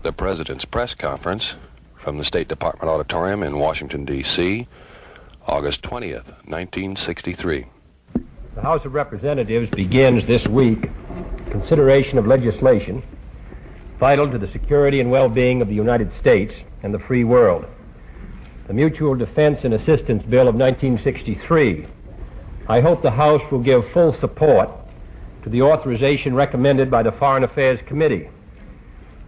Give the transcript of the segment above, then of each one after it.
The President's Press Conference from the State Department Auditorium in Washington, D.C., August 20th, 1963. The House of Representatives begins this week consideration of legislation vital to the security and well-being of the United States and the free world. The Mutual Defense and Assistance Bill of 1963. I hope the House will give full support to the authorization recommended by the Foreign Affairs Committee.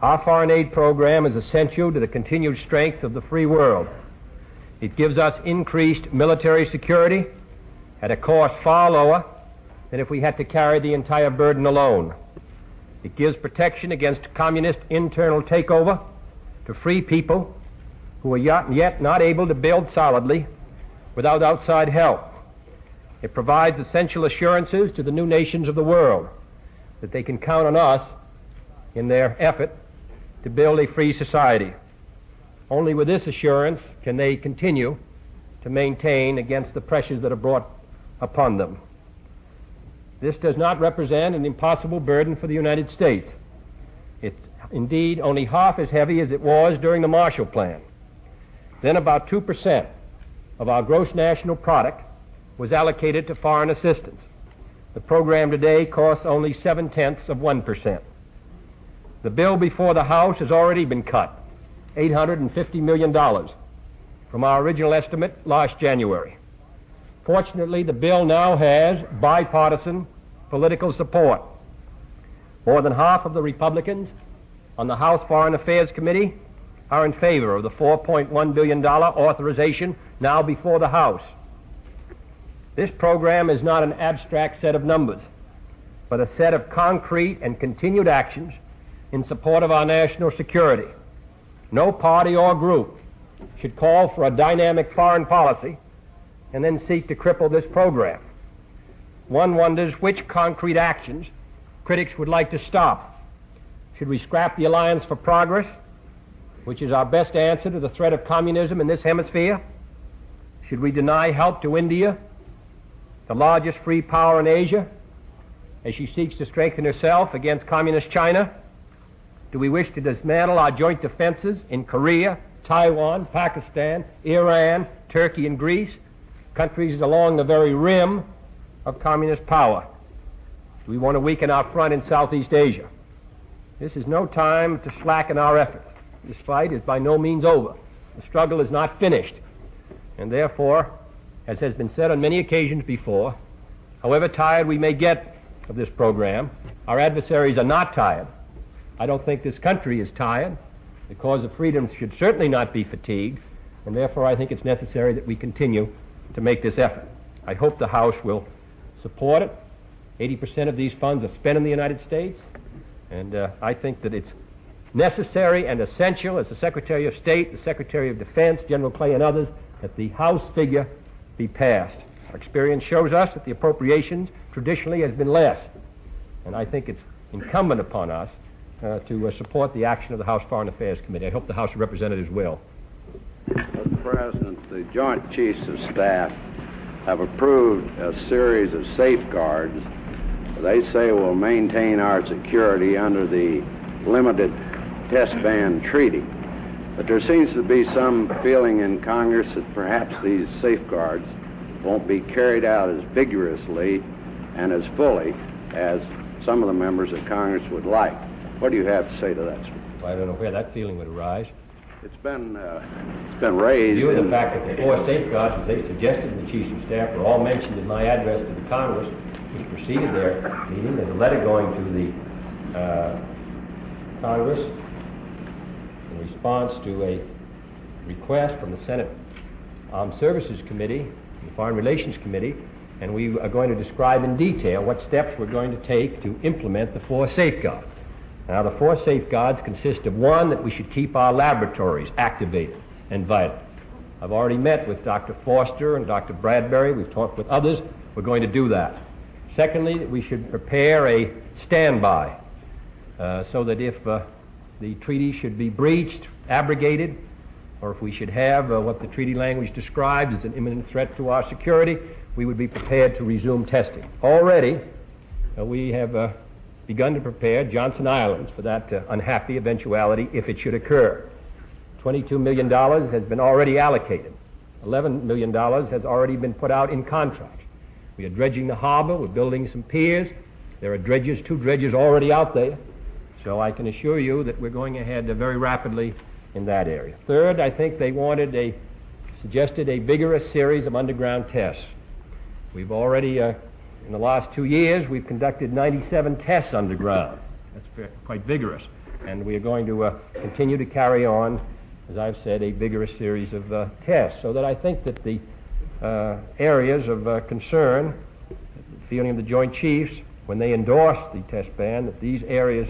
Our foreign aid program is essential to the continued strength of the free world. It gives us increased military security at a cost far lower than if we had to carry the entire burden alone. It gives protection against communist internal takeover to free people who are yet not able to build solidly without outside help. It provides essential assurances to the new nations of the world that they can count on us in their effort to build a free society. Only with this assurance can they continue to maintain against the pressures that are brought upon them. This does not represent an impossible burden for the United States. It's indeed only half as heavy as it was during the Marshall Plan. Then about 2% of our gross national product was allocated to foreign assistance. The program today costs only 0.7%. The bill before the House has already been cut, $850 million, from our original estimate last January. Fortunately, the bill now has bipartisan political support. More than half of the Republicans on the House Foreign Affairs Committee are in favor of the $4.1 billion authorization now before the House. This program is not an abstract set of numbers, but a set of concrete and continued actions in support of our national security. No party or group should call for a dynamic foreign policy and then seek to cripple this program. One wonders which concrete actions critics would like to stop. Should we scrap the Alliance for Progress, which is our best answer to the threat of communism in this hemisphere? Should we deny help to India, the largest free power in Asia, as she seeks to strengthen herself against communist China? Do we wish to dismantle our joint defenses in Korea, Taiwan, Pakistan, Iran, Turkey, and Greece, countries along the very rim of communist power? Do we want to weaken our front in Southeast Asia? This is no time to slacken our efforts. This fight is by no means over. The struggle is not finished. And therefore, as has been said on many occasions before, however tired we may get of this program, our adversaries are not tired. I don't think this country is tired. The cause of freedom should certainly not be fatigued, and therefore I think it's necessary that we continue to make this effort. I hope the House will support it. 80% of these funds are spent in the United States, and I think that it's necessary and essential, as the Secretary of State, the Secretary of Defense, General Clay, and others, that the House figure be passed. Our experience shows us that the appropriations traditionally has been less, and I think it's incumbent upon us to support the action of the House Foreign Affairs Committee. I hope the House of Representatives will. Mr. President, the Joint Chiefs of Staff have approved a series of safeguards they say will maintain our security under the Limited Test Ban Treaty. But there seems to be some feeling in Congress that perhaps these safeguards won't be carried out as vigorously and as fully as some of the members of Congress would like. What do you have to say to that, sir? Well, I don't know where that feeling would arise. It's been raised. In view of the fact that the four safeguards, as they suggested in the Chiefs of Staff, were all mentioned in my address to the Congress, which preceded their meeting. There's a letter going to the Congress in response to a request from the Senate Armed Services Committee and the Foreign Relations Committee, and we are going to describe in detail what steps we're going to take to implement the four safeguards. Now, the four safeguards consist of one, that we should keep our laboratories activated and vital. I've already met with Dr. Foster and Dr. Bradbury. We've talked with others. We're going to do that. Secondly, that we should prepare a standby so that if the treaty should be breached, abrogated, or if we should have what the treaty language describes as an imminent threat to our security, we would be prepared to resume testing. Already, we have begun to prepare Johnson Islands for that unhappy eventuality if it should occur. $22 million has been already allocated. $11 million has already been put out in contract. We are dredging the harbor. We're building some piers. There are dredges, 2 dredges already out there. So I can assure you that we're going ahead very rapidly in that area. Third, I think they suggested a vigorous series of underground tests. We've already, in the last 2 years, we've conducted 97 tests underground. That's quite vigorous. And we are going to continue to carry on, as I've said, a vigorous series of tests, so that I think that the areas of concern, the feeling of the Joint Chiefs, when they endorsed the test ban, that these areas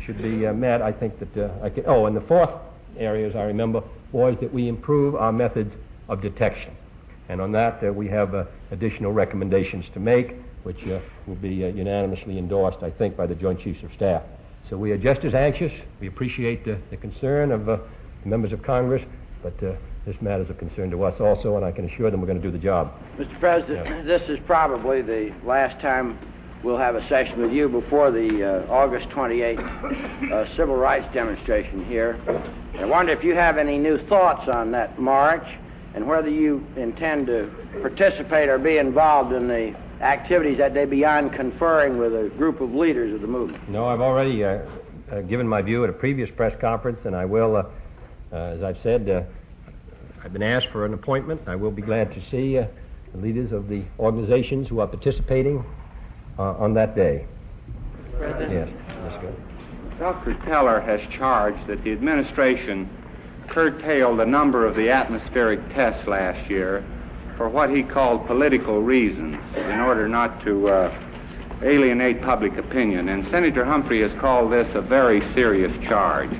should be met. I think that and the fourth area, as I remember, was that we improve our methods of detection. And on that, we have additional recommendations to make, which will be unanimously endorsed, I think, by the Joint Chiefs of Staff. So we are just as anxious. We appreciate the concern of the members of Congress, but this matter is of concern to us also, and I can assure them we're going to do the job. Mr. President, This is probably the last time we'll have a session with you before the August 28th civil rights demonstration here. I wonder if you have any new thoughts on that march and whether you intend to participate or be involved in the activities that day beyond conferring with a group of leaders of the movement. No, I've already given my view at a previous press conference, and I will, as I've said, I've been asked for an appointment. I will be glad to see the leaders of the organizations who are participating on that day. President? Yes, let's go. Dr. Teller has charged that the administration curtailed a number of the atmospheric tests last year for what he called political reasons in order not to alienate public opinion. And Senator Humphrey has called this a very serious charge.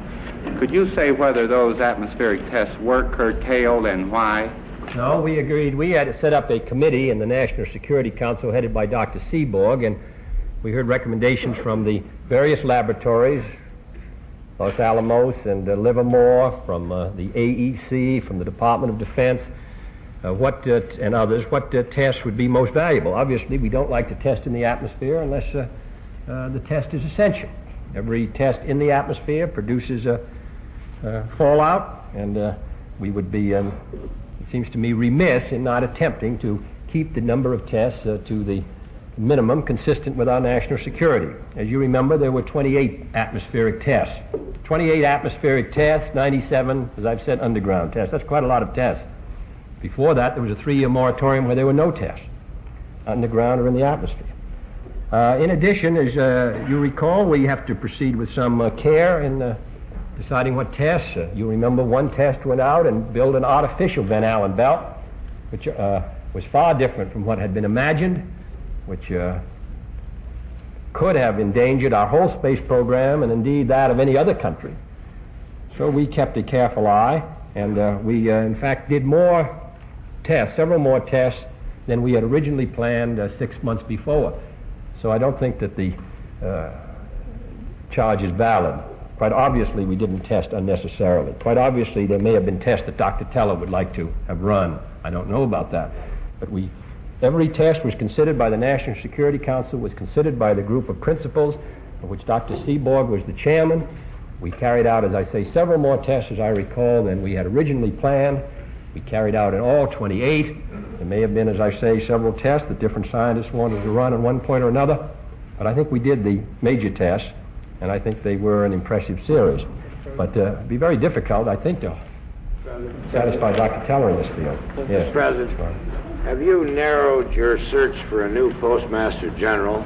Could you say whether those atmospheric tests were curtailed and why? No, we agreed. We had to set up a committee in the National Security Council headed by Dr. Seaborg, and we heard recommendations from the various laboratories, Los Alamos and Livermore, from the AEC, from the Department of Defense, and others, what tests would be most valuable. Obviously, we don't like to test in the atmosphere unless the test is essential. Every test in the atmosphere produces fallout, and we would be, it seems to me, remiss in not attempting to keep the number of tests to the minimum consistent with our national security. As you remember, there were 28 atmospheric tests. 28 atmospheric tests, 97, as I've said, underground tests. That's quite a lot of tests. Before that, there was a 3-year moratorium where there were no tests, underground or in the atmosphere. In addition, as you recall, we have to proceed with some care in deciding what tests. You remember one test went out and built an artificial Van Allen belt, which was far different from what had been imagined, which could have endangered our whole space program and indeed that of any other country. So we kept a careful eye, and we in fact did more tests, several more tests than we had originally planned 6 months before. So I don't think that the charge is valid. Quite obviously, we didn't test unnecessarily. Quite obviously, there may have been tests that Dr. Teller would like to have run. I don't know about that. But every test was considered by the National Security Council, was considered by the group of principals, of which Dr. Seaborg was the chairman. We carried out, as I say, several more tests, as I recall, than we had originally planned. We carried out in all 28. There may have been, as I say, several tests that different scientists wanted to run at one point or another. But I think we did the major tests, and I think they were an impressive series. But it'd be very difficult, I think, to satisfy Dr. Teller in this field. Yes. Mr. President, have you narrowed your search for a new Postmaster General?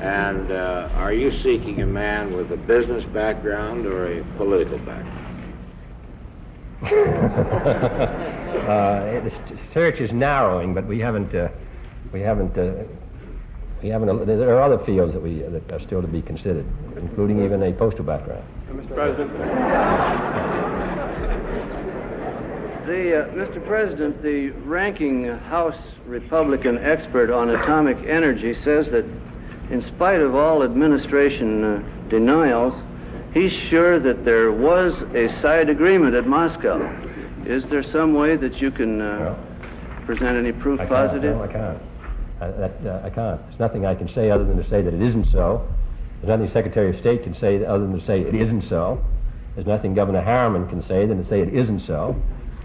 And are you seeking a man with a business background or a political background? The search is narrowing, but we haven't. There are other fields that are still to be considered, including even a postal background. Mr. President. Mr. President, the ranking House Republican expert on atomic energy says that in spite of all administration denials, he's sure that there was a side agreement at Moscow. Is there some way that you can present any proof positive? No, I can't. I can't. There's nothing I can say other than to say that it isn't so. There's nothing the Secretary of State can say other than to say it isn't so. There's nothing Governor Harriman can say than to say it isn't so.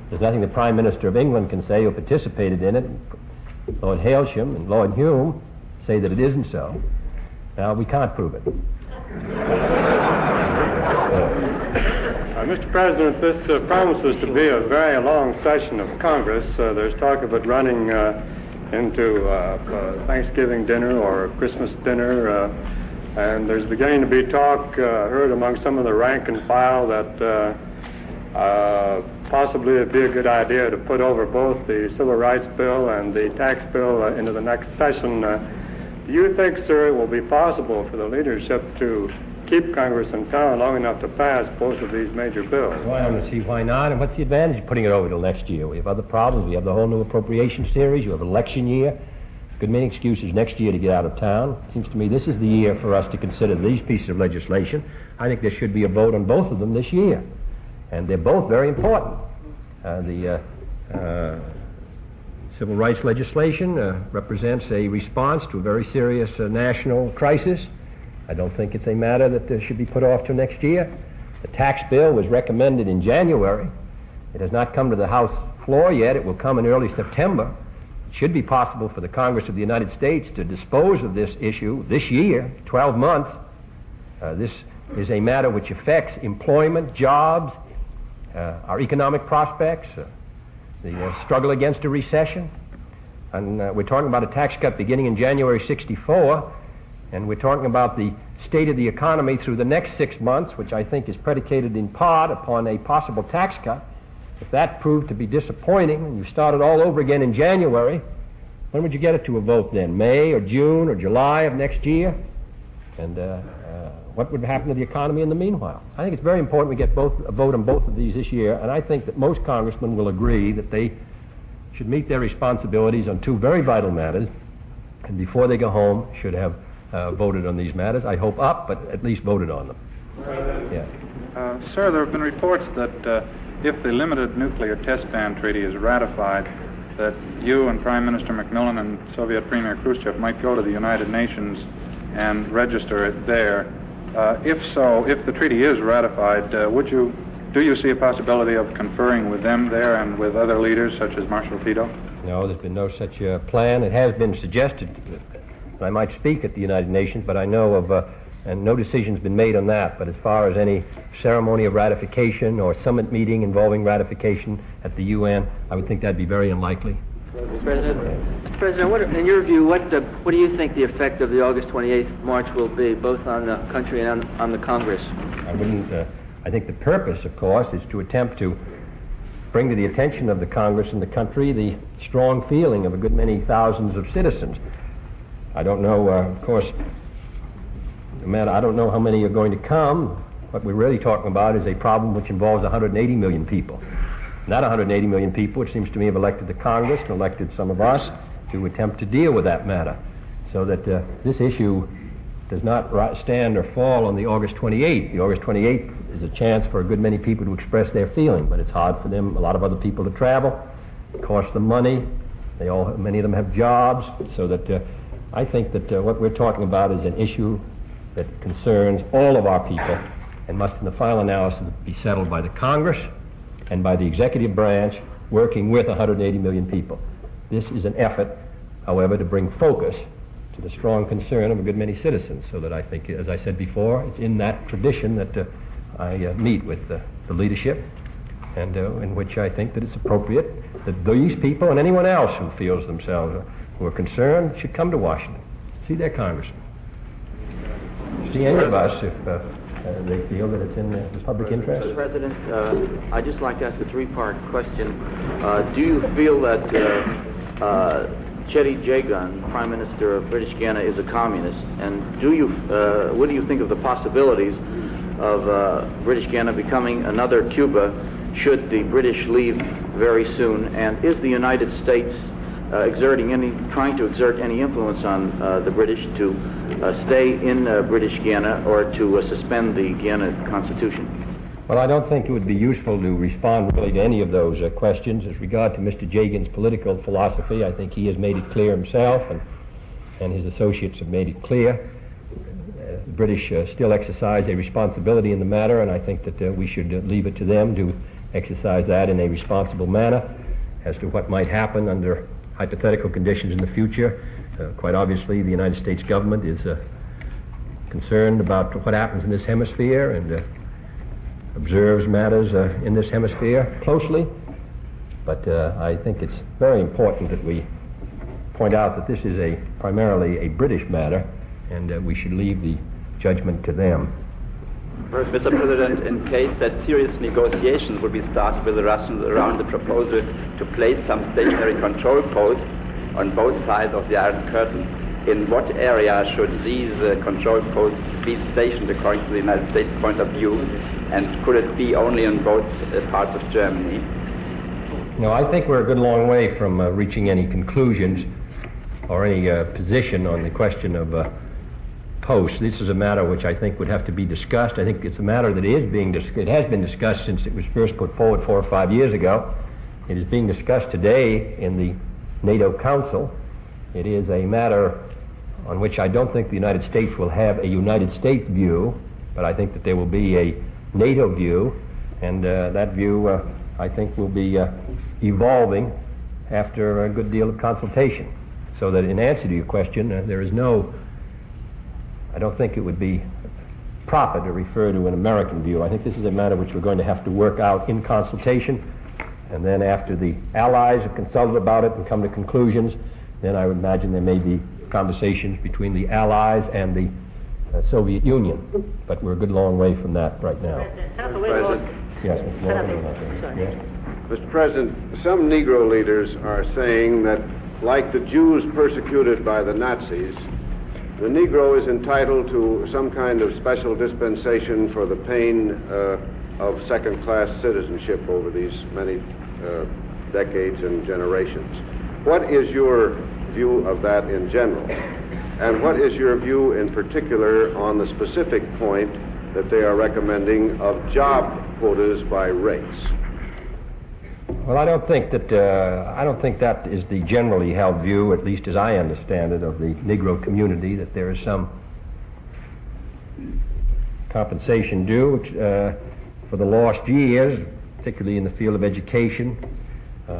There's nothing the Prime Minister of England can say who participated in it. Lord Hailsham and Lord Hume say that it isn't so. Now, we can't prove it. Mr. President, this promises to be a very long session of Congress. There's talk of it running into Thanksgiving dinner or Christmas dinner, and there's beginning to be talk heard among some of the rank and file that possibly it'd be a good idea to put over both the Civil Rights Bill and the tax bill into the next session. Do you think, sir, it will be possible for the leadership to keep Congress in town long enough to pass both of these major bills? Well, I don't see why not. And what's the advantage of putting it over till next year? We have other problems. We have the whole new appropriation series. You have election year. Good many excuses next year to get out of town. It seems to me this is the year for us to consider these pieces of legislation. I think there should be a vote on both of them this year. And they're both very important. The civil rights legislation represents a response to a very serious national crisis. I don't think it's a matter that should be put off till next year. The tax bill was recommended in January. It has not come to the House floor yet. It will come in early September. It should be possible for the Congress of the United States to dispose of this issue this year, 12 months. This is a matter which affects employment, jobs, our economic prospects, the struggle against a recession. And we're talking about a tax cut beginning in January '64. And we're talking about the state of the economy through the next 6 months, which I think is predicated in part upon a possible tax cut. If that proved to be disappointing and you started all over again in January, when would you get it to a vote then? May or June or July of next year? And what would happen to the economy in the meanwhile? I think it's very important we get a vote on both of these this year, and I think that most congressmen will agree that they should meet their responsibilities on two very vital matters, and before they go home should have voted on these matters. I hope up, but at least voted on them. Yeah. Sir, there have been reports that if the limited nuclear test ban treaty is ratified, that you and Prime Minister Macmillan and Soviet Premier Khrushchev might go to the United Nations and register it there. If so, if the treaty is ratified, do you see a possibility of conferring with them there and with other leaders such as Marshal Tito? No, there's been no such plan. It has been suggested I might speak at the United Nations, but I know of, and no decision's been made on that. But as far as any ceremony of ratification or summit meeting involving ratification at the UN, I would think that'd be very unlikely. Mr. President, in your view, what do you think the effect of the August 28th march will be, both on the country and on the Congress? I think the purpose, of course, is to attempt to bring to the attention of the Congress and the country the strong feeling of a good many thousands of citizens. I don't know, of course, I don't know how many are going to come. What we're really talking about is a problem which involves 180 million people. Not 180 million people, it seems to me, have elected the Congress and elected some of us to attempt to deal with that matter. So that this issue does not stand or fall on the August 28th. The August 28th is a chance for a good many people to express their feeling, but it's hard for them, a lot of other people, to travel. It costs them money. Many of them have jobs, so that I think that what we're talking about is an issue that concerns all of our people and must, in the final analysis, be settled by the Congress and by the executive branch working with 180 million people. This is an effort, however, to bring focus to the strong concern of a good many citizens, so that I think, as I said before, it's in that tradition that I meet with the leadership, and in which I think that it's appropriate that these people and anyone else who feels themselves who are concerned should come to Washington, see their congressman, see any of us if they feel that it's in the public interest. Mr. President, I'd just like to ask a three-part question. Do you feel that Chetty Jagan, Prime Minister of British Guiana, is a communist? And what do you think of the possibilities of British Guiana becoming another Cuba should the British leave very soon? And is the United States trying to exert any influence on the British to stay in British Guiana or to suspend the Guiana Constitution? Well, I don't think it would be useful to respond really to any of those questions. As regard to Mr. Jagan's political philosophy, I think he has made it clear himself, and and his associates have made it clear. The British still exercise a responsibility in the matter, and I think that we should leave it to them to exercise that in a responsible manner. As to what might happen under hypothetical conditions in the future, quite obviously the United States government is concerned about what happens in this hemisphere and observes matters in this hemisphere closely. But I think it's very important that we point out that this is primarily a British matter, and we should leave the judgment to them. Mr. President, in case that serious negotiations will be started with the Russians around the proposal to place some stationary control posts on both sides of the Iron Curtain, in what area should these control posts be stationed according to the United States point of view, and could it be only in both parts of Germany? No, I think we're a good long way from reaching any conclusions or any position on the question of posts. This is a matter which I think would have to be discussed. I think it's a matter that is being discussed. It has been discussed since it was first put forward 4 or 5 years ago. It is being discussed today in the NATO Council. It is a matter on which I don't think the United States will have a United States view, but I think that there will be a NATO view, and that view, I think, will be evolving after a good deal of consultation. So that in answer to your question, there is no, I don't think it would be proper to refer to an American view. I think this is a matter which we're going to have to work out in consultation, and then after the Allies have consulted about it and come to conclusions, then I would imagine there may be conversations between the Allies and the Soviet Union. But we're a good long way from that right now. Mr. President. Yes, Yes. Mr. President, some Negro leaders are saying that, like the Jews persecuted by the Nazis, the Negro is entitled to some kind of special dispensation for the pain of second-class citizenship over these many decades and generations. What is your view of that in general? And what is your view in particular on the specific point that they are recommending of job quotas by race? Well, I don't think that is the generally held view, at least as I understand it, of the Negro community, that there is some compensation due for the lost years, particularly in the field of education.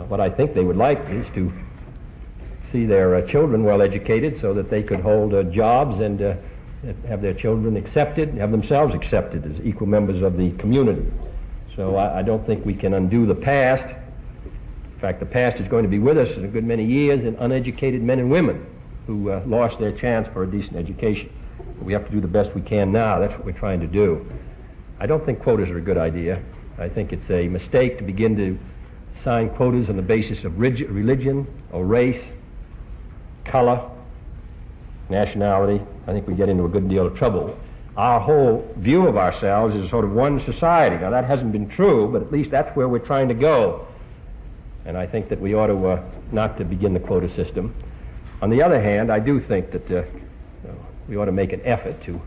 What I think they would like is to see their children well educated so that they could hold jobs and have their children accepted, have themselves accepted as equal members of the community. So I don't think we can undo the past. In fact, the past is going to be with us in a good many years in uneducated men and women who lost their chance for a decent education. But we have to do the best we can now. That's what we're trying to do. I don't think quotas are a good idea. I think it's a mistake to begin to assign quotas on the basis of religion or race, color, nationality. I think we get into a good deal of trouble. Our whole view of ourselves is sort of one society. Now, that hasn't been true, but at least that's where we're trying to go. And I think that we ought to not to begin the quota system. On the other hand, I do think that we ought to make an effort to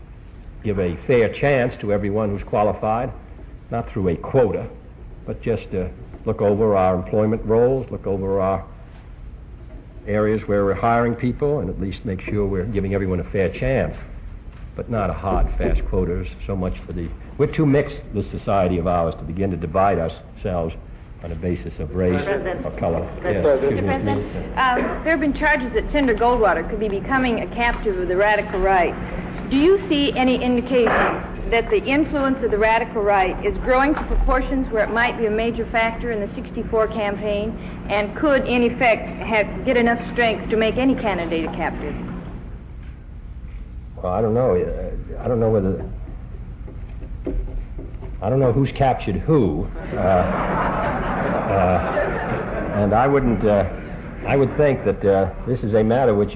give a fair chance to everyone who's qualified, not through a quota, but just look over our employment roles, look over our areas where we're hiring people, and at least make sure we're giving everyone a fair chance, but not a hard, fast quotas so much for the... We're too mixed, this society of ours, to begin to divide ourselves on a basis of race or color. Yes. Mr. President, there have been charges that Senator Goldwater could be becoming a captive of the radical right. Do you see any indications that the influence of the radical right is growing to proportions where it might be a major factor in the '64 campaign and could, in effect, get enough strength to make any candidate a captive? Well, I don't know. I don't know who's captured who. And I would think that this is a matter which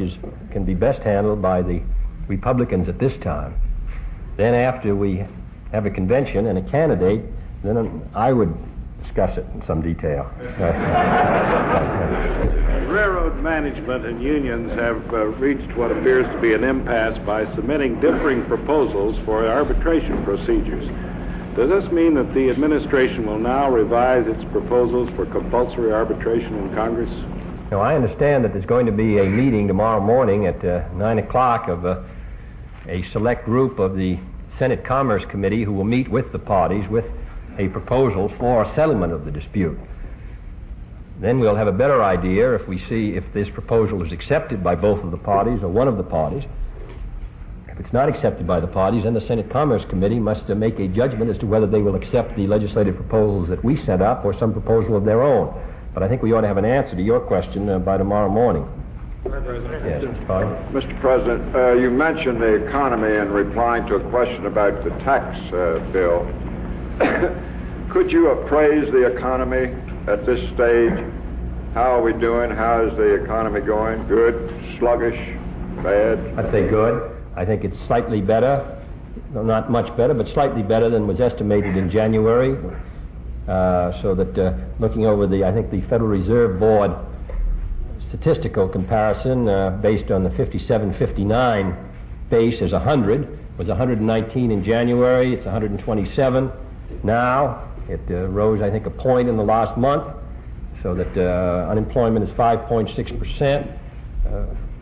can be best handled by the Republicans at this time. Then after we have a convention and a candidate, then I would discuss it in some detail. Railroad management and unions have reached what appears to be an impasse by submitting differing proposals for arbitration procedures. Does this mean that the administration will now revise its proposals for compulsory arbitration in Congress? Now, I understand that there's going to be a meeting tomorrow morning at 9 o'clock of a select group of the Senate Commerce Committee who will meet with the parties with a proposal for a settlement of the dispute. Then we'll have a better idea if we see if this proposal is accepted by both of the parties or one of the parties. If it's not accepted by the parties, then the Senate Commerce Committee must make a judgment as to whether they will accept the legislative proposals that we set up or some proposal of their own. But I think we ought to have an answer to your question by tomorrow morning. Yes, Mr. President, you mentioned the economy in replying to a question about the tax bill. Could you appraise the economy at this stage? How are we doing? How is the economy going? Good, sluggish, bad? I'd say good. I think it's slightly better, well, not much better, but slightly better than was estimated in January. So that looking over I think the Federal Reserve Board statistical comparison based on the 57-59 base is 100, was 119 in January, it's 127 now. It rose, I think, a point in the last month, so that unemployment is 5.6%.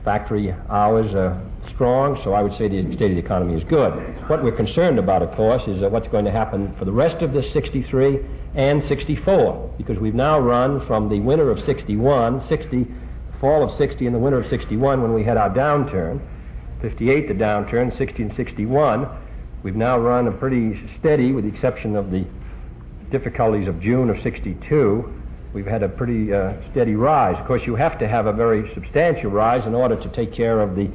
Factory hours are strong, so I would say the state of the economy is good. What we're concerned about, of course, is what's going to happen for the rest of this 63 and 64, because we've now run from the winter of 61, fall of 60 and the winter of 61 when we had our downturn, 58 the downturn, 60 and 61. We've now run a pretty steady, with the exception of the difficulties of June of 62. We've had a pretty steady rise. Of course, you have to have a very substantial rise in order to take care of the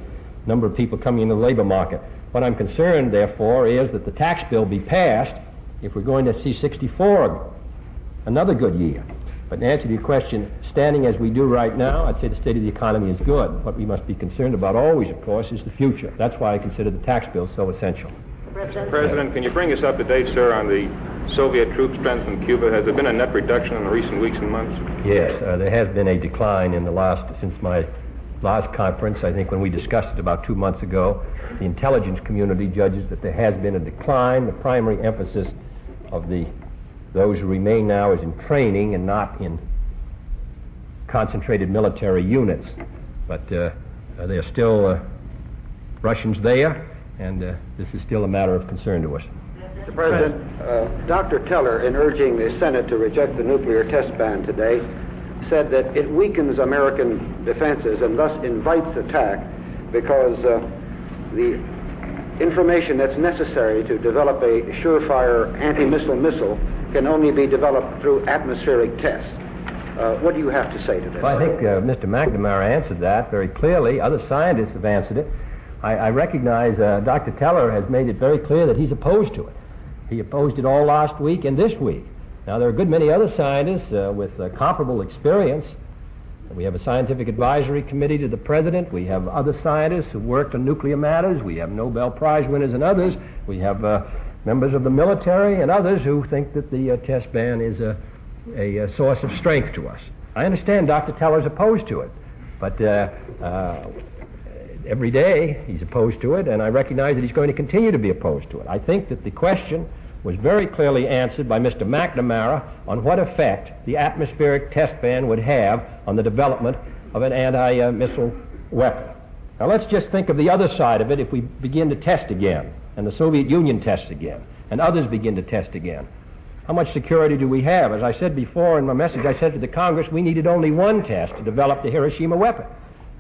number of people coming into the labor market. What I'm concerned, therefore, is that the tax bill be passed if we're going to see 64 another good year. But in answer to your question, standing as we do right now, I'd say the state of the economy is good. What we must be concerned about always, of course, is the future. That's why I consider the tax bill so essential. President, can you bring us up to date, sir, on the Soviet troop strength from Cuba? Has there been a net reduction in the recent weeks and months? Yes, there has been a decline in since my last conference. I think when we discussed it about 2 months ago, the intelligence community judges that there has been a decline. The primary emphasis of those who remain now is in training and not in concentrated military units. But there are still Russians there, and this is still a matter of concern to us. Mr. President, Dr. Teller, in urging the Senate to reject the nuclear test ban today, said that it weakens American defenses and thus invites attack because the information that's necessary to develop a surefire anti-missile missile can only be developed through atmospheric tests. What do you have to say to this? Well, I think Mr. McNamara answered that very clearly. Other scientists have answered it. I recognize Dr. Teller has made it very clear that he's opposed to it. He opposed it all last week and this week. Now, there are a good many other scientists with comparable experience. We have a scientific advisory committee to the president. We have other scientists who worked on nuclear matters. We have Nobel Prize winners and others. We have members of the military and others who think that the test ban is a source of strength to us. I understand Dr. Teller's opposed to it, but every day he's opposed to it, and I recognize that he's going to continue to be opposed to it. I think that the question was very clearly answered by Mr. McNamara on what effect the atmospheric test ban would have on the development of an anti-missile weapon. Now let's just think of the other side of it. If we begin to test again, and the Soviet Union tests again, and others begin to test again, how much security do we have? As I said before in my message I sent to the Congress, we needed only one test to develop the Hiroshima weapon.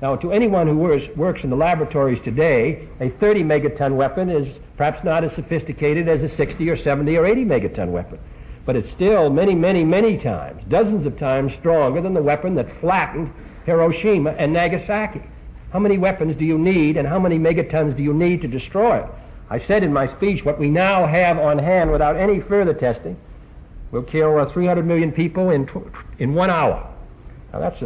Now, to anyone who works in the laboratories today, a 30 megaton weapon is perhaps not as sophisticated as a 60 or 70 or 80 megaton weapon. But it's still many, many, many times, dozens of times stronger than the weapon that flattened Hiroshima and Nagasaki. How many weapons do you need, and how many megatons do you need to destroy it? I said in my speech, what we now have on hand without any further testing will kill 300 million people in 1 hour. Now that's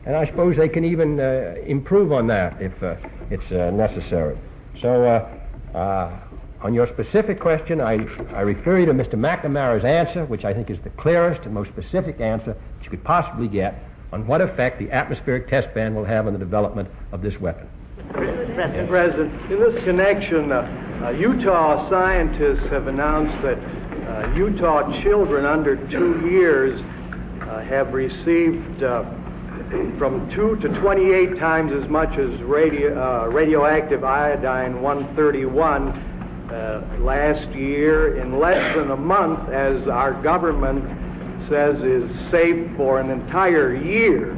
and I suppose they can even improve on that if it's necessary. So on your specific question, I refer you to Mr. McNamara's answer, which I think is the clearest and most specific answer that you could possibly get on what effect the atmospheric test ban will have on the development of this weapon. Mr. President, in this connection, Utah scientists have announced that Utah children under 2 years have received from 2 to 28 times as much as radioactive iodine-131 last year in less than a month, as our government says is safe for an entire year.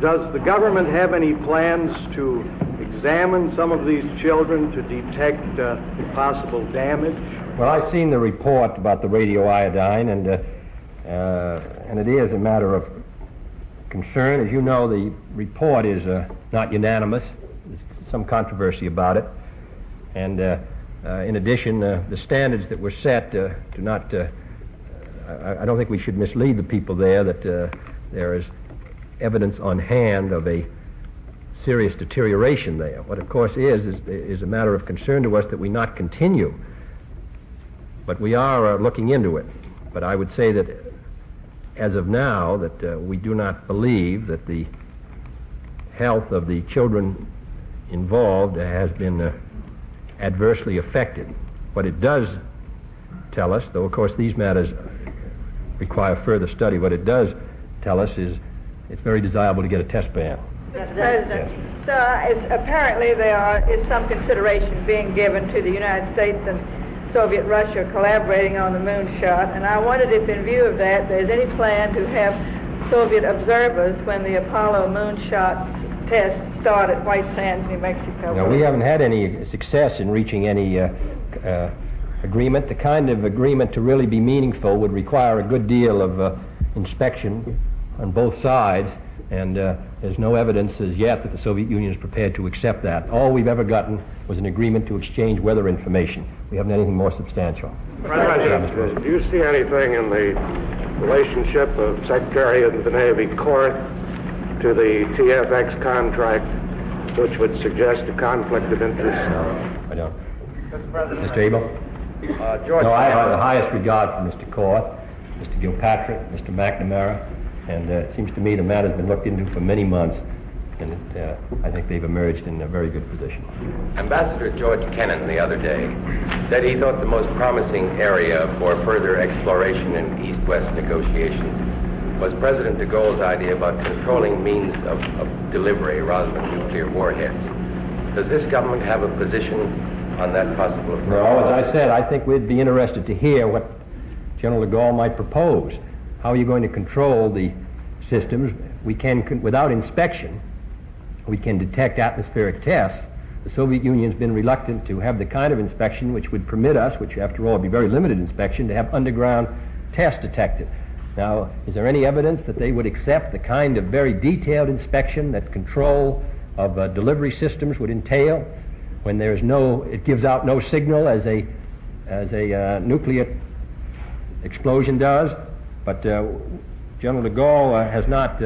Does the government have any plans to examine some of these children to detect possible damage? Well, I've seen the report about the radioiodine, and it is a matter of concern. As you know, the report is not unanimous. There's some controversy about it. And in addition, the standards that were set do not, I don't think we should mislead the people there that there is evidence on hand of a serious deterioration there. What, of course, is a matter of concern to us that we not continue. But we are looking into it. But I would say that as of now, that we do not believe that the health of the children involved has been adversely affected. What it does tell us, though of course these matters require further study, what it does tell us is it's very desirable to get a test ban. Mr. President, so apparently there is some consideration being given to the United States and Soviet Russia collaborating on the moonshot, and I wondered if in view of that there's any plan to have Soviet observers when the Apollo moonshot tests start at White Sands, New Mexico. No, we haven't had any success in reaching any agreement. The kind of agreement to really be meaningful would require a good deal of inspection on both sides, and there's no evidence as yet that the Soviet Union is prepared to accept that. All we've ever gotten was an agreement to exchange weather information. We haven't had anything more substantial. President, do you see anything in the relationship of Secretary of the Navy Korth to the TFX contract which would suggest a conflict of interest? No, I don't. Mr. Abel? George, no, I have the highest regard for Mr. Korth, Mr. Gilpatrick, Mr. McNamara, and it seems to me the matter's been looked into for many months, and I think they've emerged in a very good position. Ambassador George Kennan the other day said he thought the most promising area for further exploration in East-West negotiations was President de Gaulle's idea about controlling means of delivery rather than nuclear warheads. Does this government have a position on that possible approach? No, as I said, I think we'd be interested to hear what General de Gaulle might propose. How are you going to control the systems? We can, without inspection, we can detect atmospheric tests. The Soviet Union's been reluctant to have the kind of inspection which would permit us, which after all would be very limited inspection, to have underground tests detected. Now, is there any evidence that they would accept the kind of very detailed inspection that control of delivery systems would entail when there's it gives out no signal as a nuclear explosion does? But General de Gaulle has not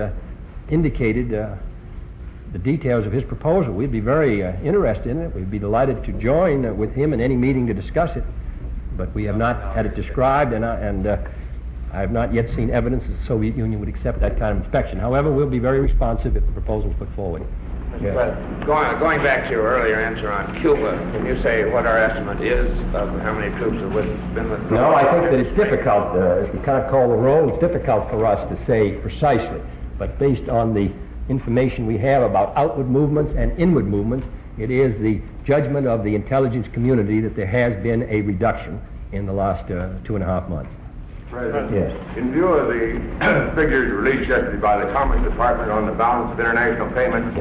indicated the details of his proposal. We'd be very interested in it. We'd be delighted to join with him in any meeting to discuss it. But we have not had it described, and I have not yet seen evidence that the Soviet Union would accept that kind of inspection. However, we'll be very responsive if the proposal is put forward. But going back to your earlier answer on Cuba, can you say what our estimate is of how many troops have been withdrawn? No, I think that it's difficult, as we kind of call the roll, it's difficult for us to say precisely. But based on the information we have about outward movements and inward movements, it is the judgment of the intelligence community that there has been a reduction in the last 2.5 months. President, yes. In view of the figures released yesterday by the Commerce Department on the balance of international payments,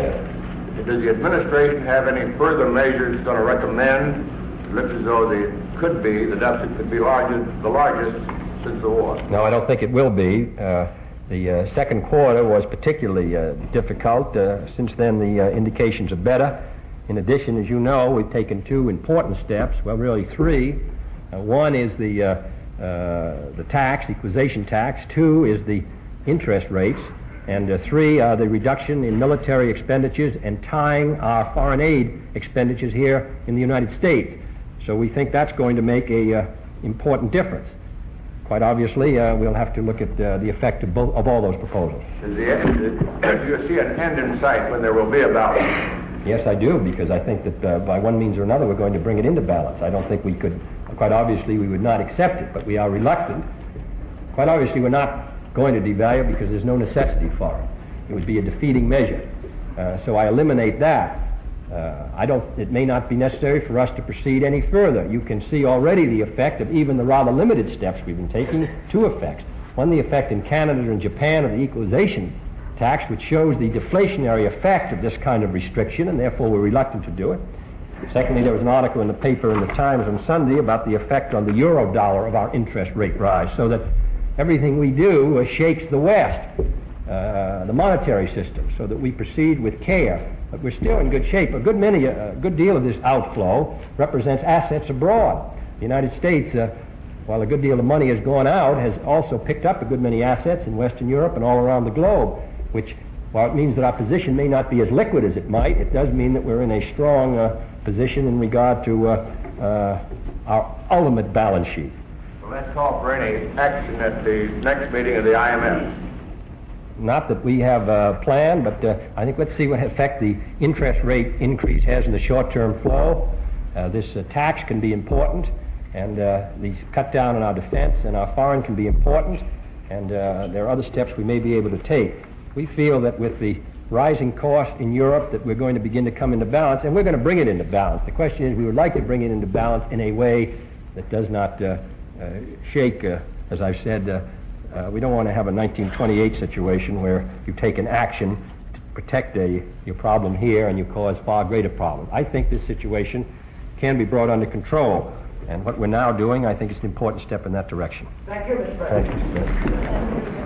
does the administration have any further measures it's going to recommend? It looks as though the deficit could be the largest since the war. No, I don't think it will be. The second quarter was particularly difficult. Since then, the indications are better. In addition, as you know, we've taken 2 important steps, well, really 3. One is the tax, equalization tax. 2 is the interest rates. And 3 are the reduction in military expenditures and tying our foreign aid expenditures here in the United States. So we think that's going to make a important difference. Quite obviously, we'll have to look at the effect of all those proposals. Do you see an end in sight when there will be a balance? Yes, I do, because I think that by one means or another we're going to bring it into balance. I don't think we could, quite obviously we would not accept it, but we are reluctant. Quite obviously we're not going to devalue because there's no necessity for it. It would be a defeating measure. So I eliminate that. It may not be necessary for us to proceed any further. You can see already the effect of even the rather limited steps we've been taking, two effects. One, the effect in Canada and Japan of the equalization tax, which shows the deflationary effect of this kind of restriction, and therefore we're reluctant to do it. Secondly, there was an article in the paper in the Times on Sunday about the effect on the euro dollar of our interest rate rise, so that everything we do shakes the West, the monetary system, so that we proceed with care. But we're still in good shape. A good deal of this outflow represents assets abroad. The United States, while a good deal of money has gone out, has also picked up a good many assets in Western Europe and all around the globe, which, while it means that our position may not be as liquid as it might, it does mean that we're in a strong position in regard to our ultimate balance sheet. Well, let's call for any action at the next meeting of the IMF. Not that we have a plan, but I think let's see what effect the interest rate increase has in the short-term flow. This tax can be important, and these cut down on our defense and our foreign can be important, and there are other steps we may be able to take. We feel that with the rising costs in Europe that we're going to begin to come into balance, and we're going to bring it into balance. The question is, we would like to bring it into balance in a way that does not shake, as I've said, we don't want to have a 1928 situation where you take an action to protect your problem here and you cause far greater problems. I think this situation can be brought under control, and what we're now doing, I think, is an important step in that direction. Thank you, Mr. President. Thank you, Mr. President.